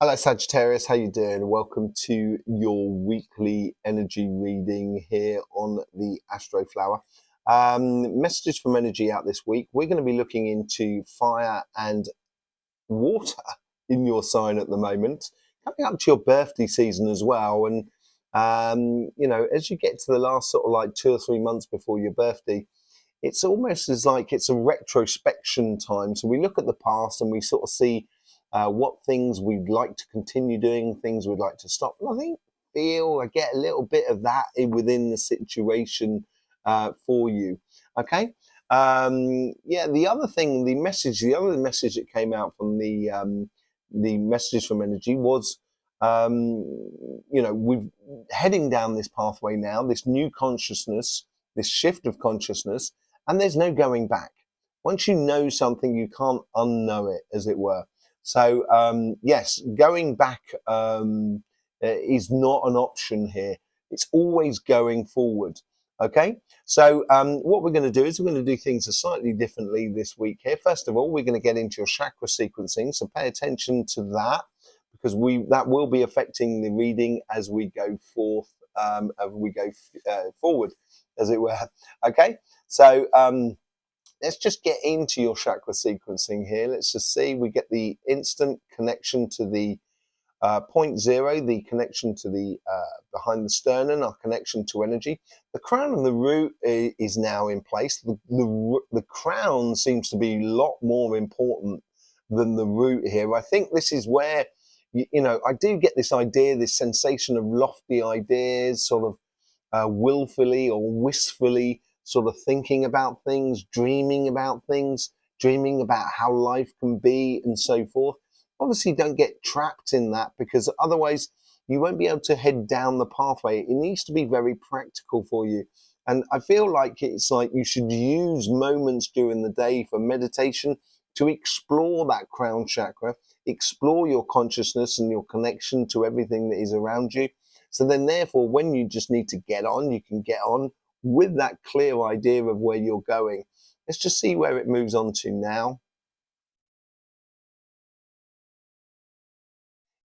Hello Sagittarius, how you doing? Welcome to your weekly energy reading here on the Astroflower. Messages from energy out this week. We're going to be looking into fire and water in your sign at the moment, coming up to your birthday season as well. And as you get to the last sort of like 2 or 3 months before your birthday, it's almost as like it's a retrospection time. So we look at the past and we sort of see what things we'd like to continue doing, things we'd like to stop. And I get a little bit of that within the situation for you. Okay. The other thing, the other message that came out from the messages from energy was, we're heading down this pathway now, this new consciousness, this shift of consciousness, and there's no going back. Once you know something, you can't unknow it, as it were. So, yes, going back is not an option here. It's always going forward. Okay, so what we're going to do is we're going to do things slightly differently this week here. First of all, we're going to get into your chakra sequencing, so pay attention to that because that will be affecting the reading as we go forth, forward, as it were. Okay, so let's just get into your chakra sequencing here. Let's just see. We get the instant connection to the point zero, the connection to the behind the sternum, our connection to energy. The crown and the root is now in place. The crown seems to be a lot more important than the root here. I think this is where, I do get this idea, this sensation of lofty ideas, sort of willfully or wistfully sort of thinking about things, dreaming about how life can be and so forth. Obviously, don't get trapped in that because otherwise you won't be able to head down the pathway. It needs to be very practical for you. And I feel like it's like you should use moments during the day for meditation to explore that crown chakra, explore your consciousness and your connection to everything that is around you. So then therefore, when you just need to get on, you can get on with that clear idea of where you're going. Let's just see where it moves on to now.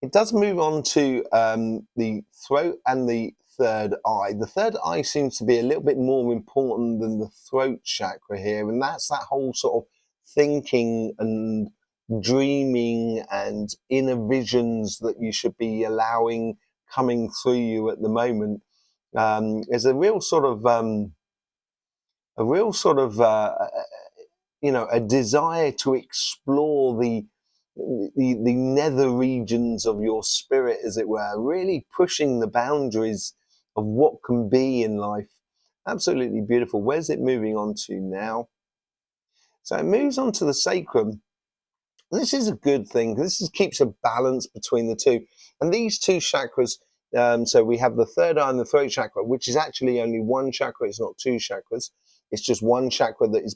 It does move on to the throat and the third eye. The third eye seems to be a little bit more important than the throat chakra here, and that's that whole sort of thinking and dreaming and inner visions that you should be allowing coming through you at the moment. There's a real sort of a desire to explore the nether regions of your spirit, as it were, really pushing the boundaries of what can be in life. Absolutely beautiful. Where's it moving on to now? So it moves on to the sacrum. This is a good thing. Keeps a balance between the two. And these two chakras, so we have the third eye and the throat chakra, which is actually only one chakra. It's not two chakras. It's just one chakra that is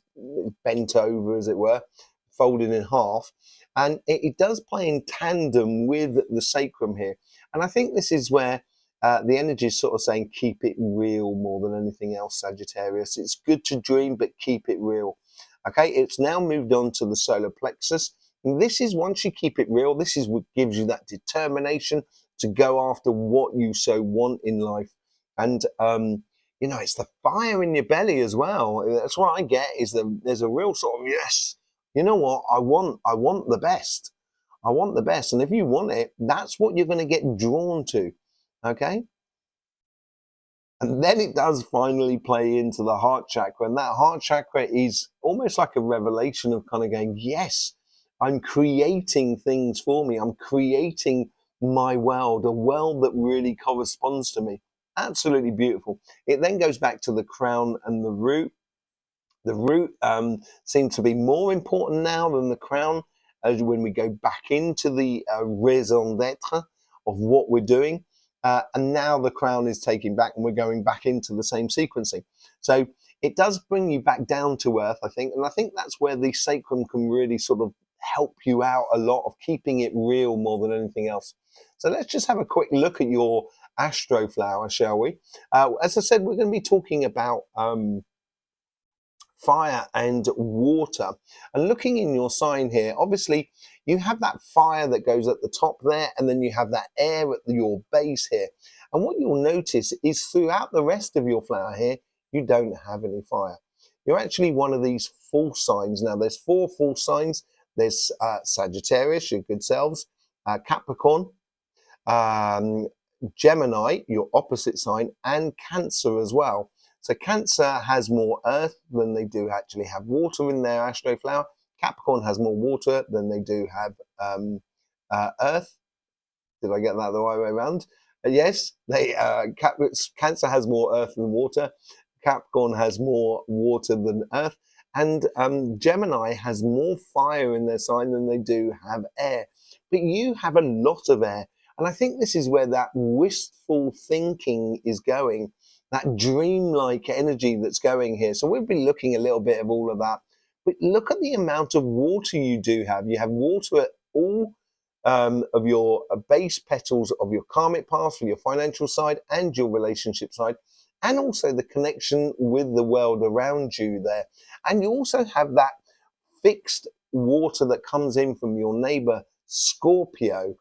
bent over, as it were, folded in half. And it does play in tandem with the sacrum here. And I think this is where the energy is sort of saying, keep it real more than anything else, Sagittarius. It's good to dream, but keep it real. Okay, it's now moved on to the solar plexus. And this is, once you keep it real, this is what gives you that determination to go after what you so want in life. And, it's the fire in your belly as well. That's what I get, there's a real sort of, yes, you know what, I want the best. I want the best. And if you want it, that's what you're going to get drawn to. Okay. And then it does finally play into the heart chakra. And that heart chakra is almost like a revelation of kind of going, yes, I'm creating things for me. I'm creating my world, a world that really corresponds to me. Absolutely beautiful. It then goes back to the crown and the root. The root seems to be more important now than the crown as when we go back into the raison d'etre of what we're doing. And now the crown is taking back and we're going back into the same sequencing. So it does bring you back down to earth, I think. And I think that's where the sacrum can really sort of help you out a lot of keeping it real more than anything else. So let's just have a quick look at your Astroflower, shall we? As I said, we're going to be talking about fire and water. And looking in your sign here, obviously you have that fire that goes at the top there, and then you have that air at your base here. And what you'll notice is throughout the rest of your flower here, you don't have any fire. You're actually one of these false signs. Now, there's 4 false signs. There's Sagittarius, your good selves, Capricorn, um, Gemini, your opposite sign, and Cancer as well. So Cancer has more earth than they do actually have water in their Astroflower. Capricorn has more water than they do have earth. Did I get that the right way around? Yes, Cancer has more earth than water. Capricorn has more water than earth. And Gemini has more fire in their sign than they do have air. But you have a lot of air. And I think this is where that wistful thinking is going, that dreamlike energy that's going here. So we'll be looking a little bit of all of that. But look at the amount of water you do have. You have water at all of your base petals of your karmic path for your financial side and your relationship side, and also the connection with the world around you there. And you also have that fixed water that comes in from your neighbor Scorpio.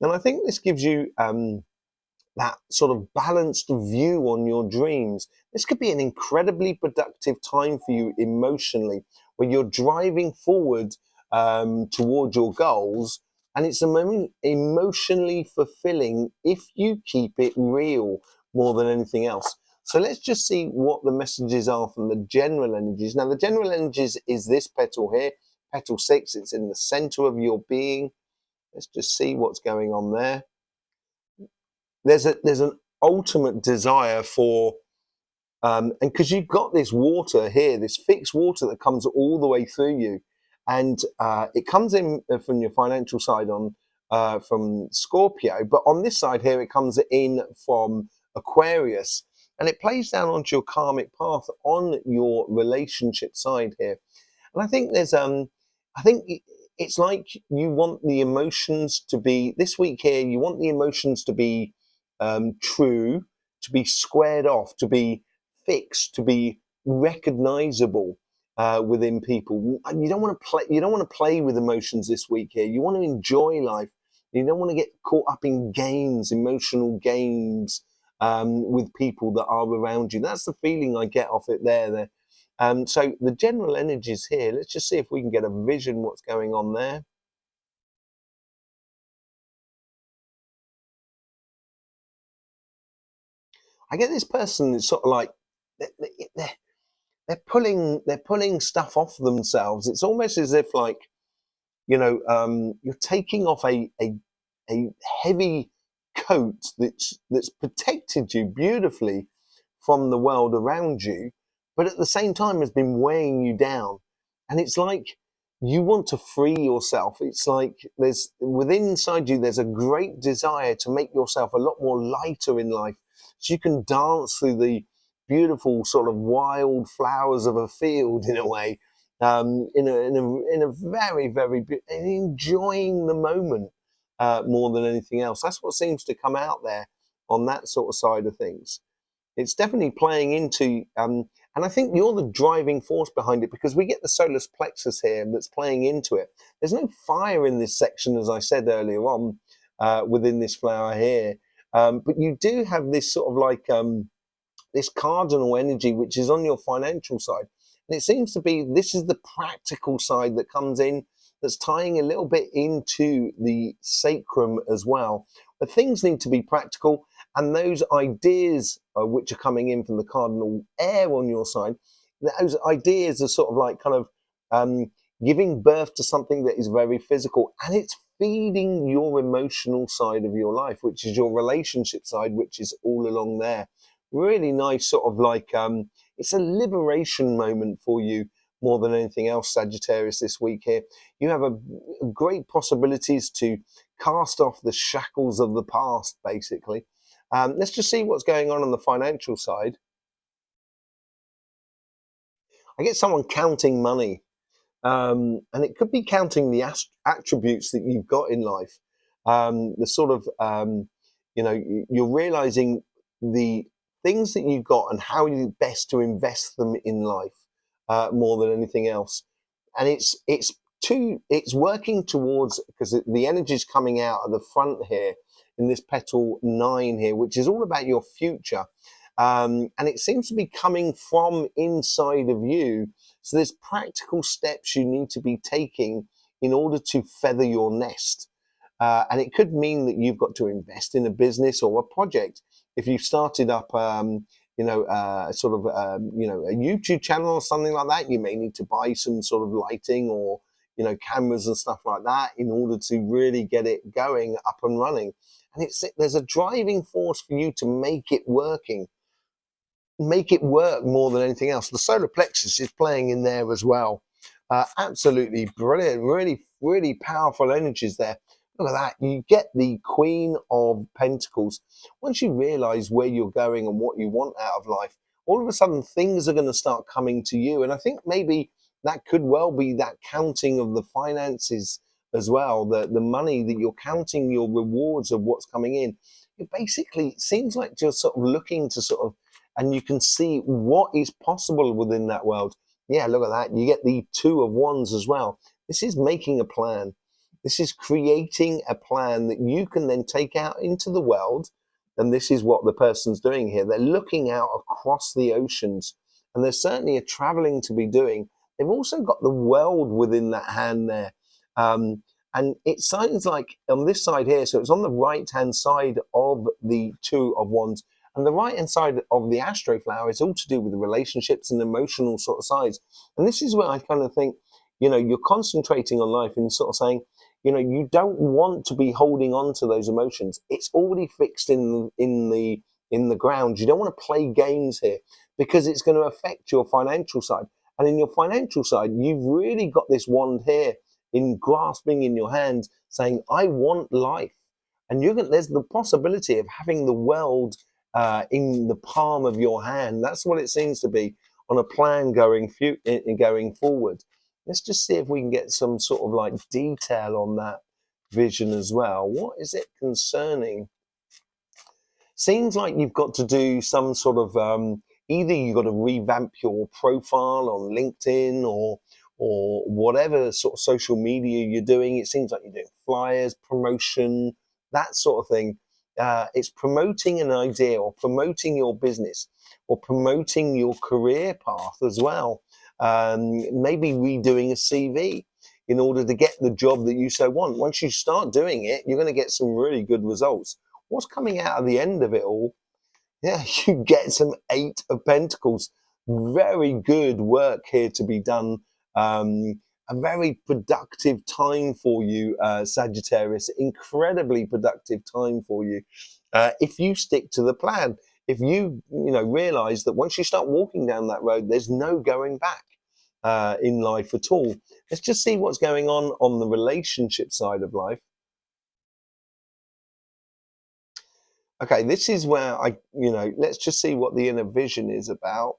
And I think this gives you that sort of balanced view on your dreams. This could be an incredibly productive time for you emotionally, where you're driving forward toward your goals, and it's emotionally fulfilling if you keep it real more than anything else. So let's just see what the messages are from the general energies. Now, the general energies is this petal here, petal 6. It's in the center of your being. Let's just see what's going on there. There's an ultimate desire for, and because you've got this water here, this fixed water that comes all the way through you, and it comes in from your financial side on from Scorpio, but on this side here it comes in from Aquarius, and it plays down onto your karmic path on your relationship side here. And I think it's like you want the emotions to be, this week here, you want the emotions to be true, to be squared off, to be fixed, to be recognizable within people. You don't want to play. You don't want to play with emotions this week here. You want to enjoy life. You don't want to get caught up in games, emotional games with people that are around you. That's the feeling I get off it there. So the general energies here. Let's just see if we can get a vision what's going on there. I get this person that's sort of like they're pulling stuff off themselves. It's almost as if like, you're taking off a heavy coat that's protected you beautifully from the world around you, but at the same time has been weighing you down. And it's like you want to free yourself. It's like there's within inside you there's a great desire to make yourself a lot more lighter in life, so you can dance through the beautiful sort of wild flowers of a field in a way, in a very, very enjoying the moment more than anything else. That's what seems to come out there on that sort of side of things. It's definitely playing into, and I think you're the driving force behind it, because we get the solar plexus here that's playing into it. There's no fire in this section, as I said earlier on, within this flower here, but you do have this sort of like this cardinal energy, which is on your financial side. And it seems to be this is the practical side that comes in, that's tying a little bit into the sacrum as well. But things need to be practical, and those ideas which are coming in from the cardinal air on your side, those ideas are sort of like kind of giving birth to something that is very physical, and it's feeding your emotional side of your life, which is your relationship side, which is all along there. Really nice sort of like, it's a liberation moment for you more than anything else, Sagittarius, this week here. You have a great possibilities to cast off the shackles of the past, basically. Let's just see what's going on the financial side. I get someone counting money, and it could be counting the attributes that you've got in life. The sort of, you're realizing the things that you've got and how you best to invest them in life more than anything else. And it's it's working towards, because the energy is coming out of the front here in this petal 9 here, which is all about your future. And it seems to be coming from inside of you. So there's practical steps you need to be taking in order to feather your nest. And it could mean that you've got to invest in a business or a project. If you've started up, a YouTube channel or something like that, you may need to buy some sort of lighting or, cameras and stuff like that in order to really get it going up and running. And there's a driving force for you to make it work more than anything else. The solar plexus is playing in there as well. Absolutely brilliant, really, really powerful energies there. Look at that. You get the Queen of Pentacles. Once you realize where you're going and what you want out of life, all of a sudden things are going to start coming to you. And I think maybe that could well be that counting of the finances as well, the money that you're counting, your rewards of what's coming in. It basically seems like you're sort of looking to and you can see what is possible within that world. Yeah, look at that. You get the Two of Wands as well. This is making a plan. This is creating a plan that you can then take out into the world. And this is what the person's doing here. They're looking out across the oceans, and there's certainly a traveling to be doing. They've also got the world within that hand there. And it sounds like on this side here, so it's on the right-hand side of the Two of Wands, and the right-hand side of the Astroflower is all to do with the relationships and emotional sort of sides. And this is where I kind of think, you're concentrating on life and sort of saying, you don't want to be holding on to those emotions. It's already fixed in the ground. You don't want to play games here because it's going to affect your financial side. And in your financial side, you've really got this wand here in grasping in your hand, saying, "I want life." And there's the possibility of having the world in the palm of your hand. That's what it seems to be on a plan going forward. Let's just see if we can get some sort of like detail on that vision as well. What is it concerning? Seems like you've got to do some sort of either you've got to revamp your profile on LinkedIn or whatever sort of social media you're doing. It seems like you're doing flyers, promotion, that sort of thing. It's promoting an idea or promoting your business or promoting your career path as well. Maybe redoing a CV in order to get the job that you so want. Once you start doing it, you're going to get some really good results. What's coming out of the end of it all? Yeah, you get some Eight of Pentacles. Very good work here to be done. A very productive time for you, Sagittarius. Incredibly productive time for you. If you stick to the plan, if you realize that once you start walking down that road, there's no going back in life at all. Let's just see what's going on the relationship side of life. Okay, this is where let's just see what the inner vision is about.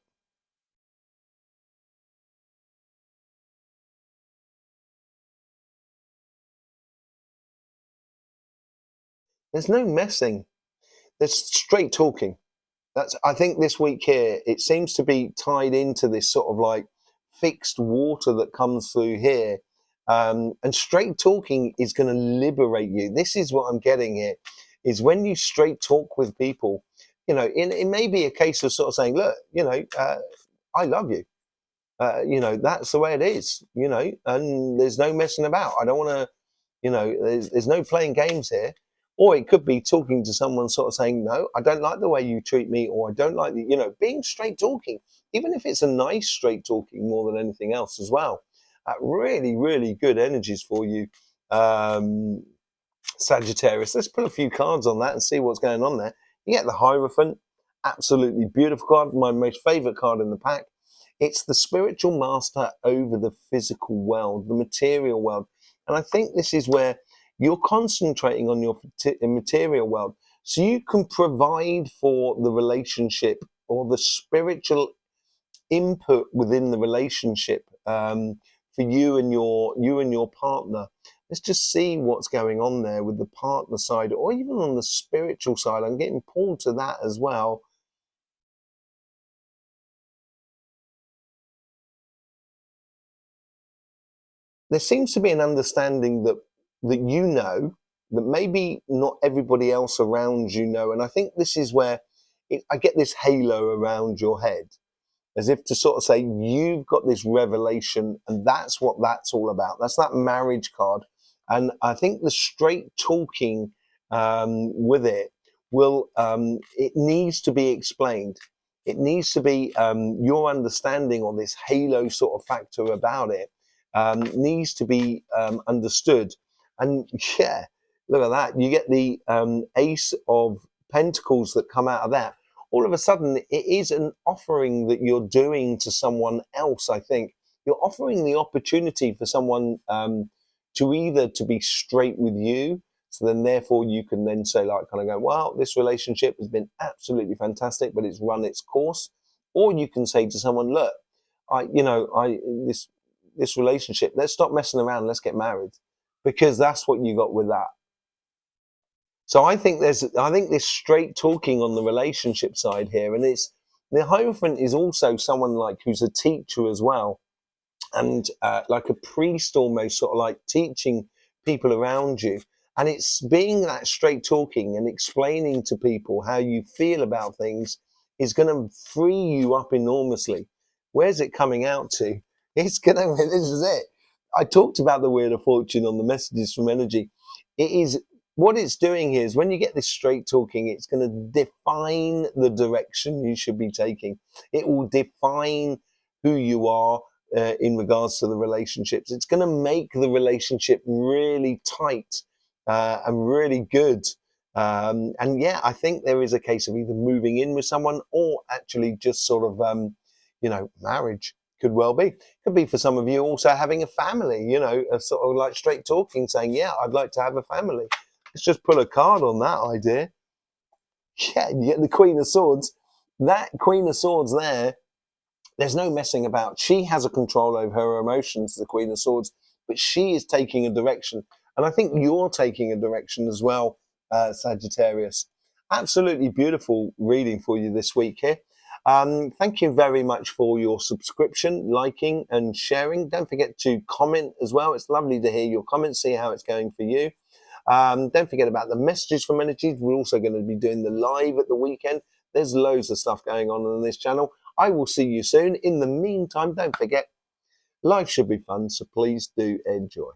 There's no messing. There's straight talking. I think this week here, it seems to be tied into this sort of like fixed water that comes through here. And straight talking is going to liberate you. This is what I'm getting here, is when you straight talk with people, it may be a case of sort of saying, look, I love you. That's the way it is, and there's no messing about. I don't want to, there's no playing games here. Or it could be talking to someone sort of saying, no, I don't like the way you treat me, or I don't like being straight talking, even if it's a nice straight talking more than anything else as well. Really, really good energies for you, Sagittarius. Let's put a few cards on that and see what's going on there. You get the Hierophant, absolutely beautiful card, my most favorite card in the pack. It's the spiritual master over the physical world, the material world. And I think this is where you're concentrating on your material world so you can provide for the relationship or the spiritual input within the relationship for you and your partner. Let's just see what's going on there with the partner side, or even on the spiritual side. I'm getting pulled to that as well. there seems to be an understanding that you know, that maybe not everybody else around you know. And I think this is where I get this halo around your head, as if to sort of say, you've got this revelation, and that's what that's all about. That's that marriage card. And I think the straight talking with it it needs to be explained. It needs to be your understanding on this halo sort of factor about it needs to be understood. And yeah, look at that. You get the Ace of Pentacles that come out of that. All of a sudden, it is an offering that you're doing to someone else. I think you're offering the opportunity for someone to either to be straight with you. So then, therefore, you can then say, like, kind of go, well, this relationship has been absolutely fantastic, but it's run its course. Or you can say to someone, look, this relationship, let's stop messing around, let's get married, because that's what you got with that. So I think this straight talking on the relationship side here, and it's the Hierophant is also someone like who's a teacher as well, and like a priest almost, sort of like teaching people around you. And it's being that straight talking and explaining to people how you feel about things is going to free you up enormously. Where's it coming out to? It's going to, this is it. I talked about the Wheel of Fortune on the messages from energy. It is, what it's doing here is when you get this straight talking, it's going to define the direction you should be taking. It will define who you are in regards to the relationships. It's going to make the relationship really tight and really good. And yeah, I think there is a case of either moving in with someone or actually just sort of, marriage could well be. Could be for some of you also having a family, a sort of like straight talking, saying, yeah, I'd like to have a family. Let's just pull a card on that idea. Yeah, you get the Queen of Swords. That Queen of Swords there's no messing about. She has a control over her emotions, the Queen of Swords, but she is taking a direction. And I think you're taking a direction as well, Sagittarius. Absolutely beautiful reading for you this week here. Thank you very much for your subscription, liking, and sharing. Don't forget to comment as well. It's lovely to hear your comments, see how it's going for you. Don't forget about the messages from energies. We're also going to be doing the live at the weekend. There's loads of stuff going on this channel. I will see you soon. In the meantime, don't forget, life should be fun, so please do enjoy.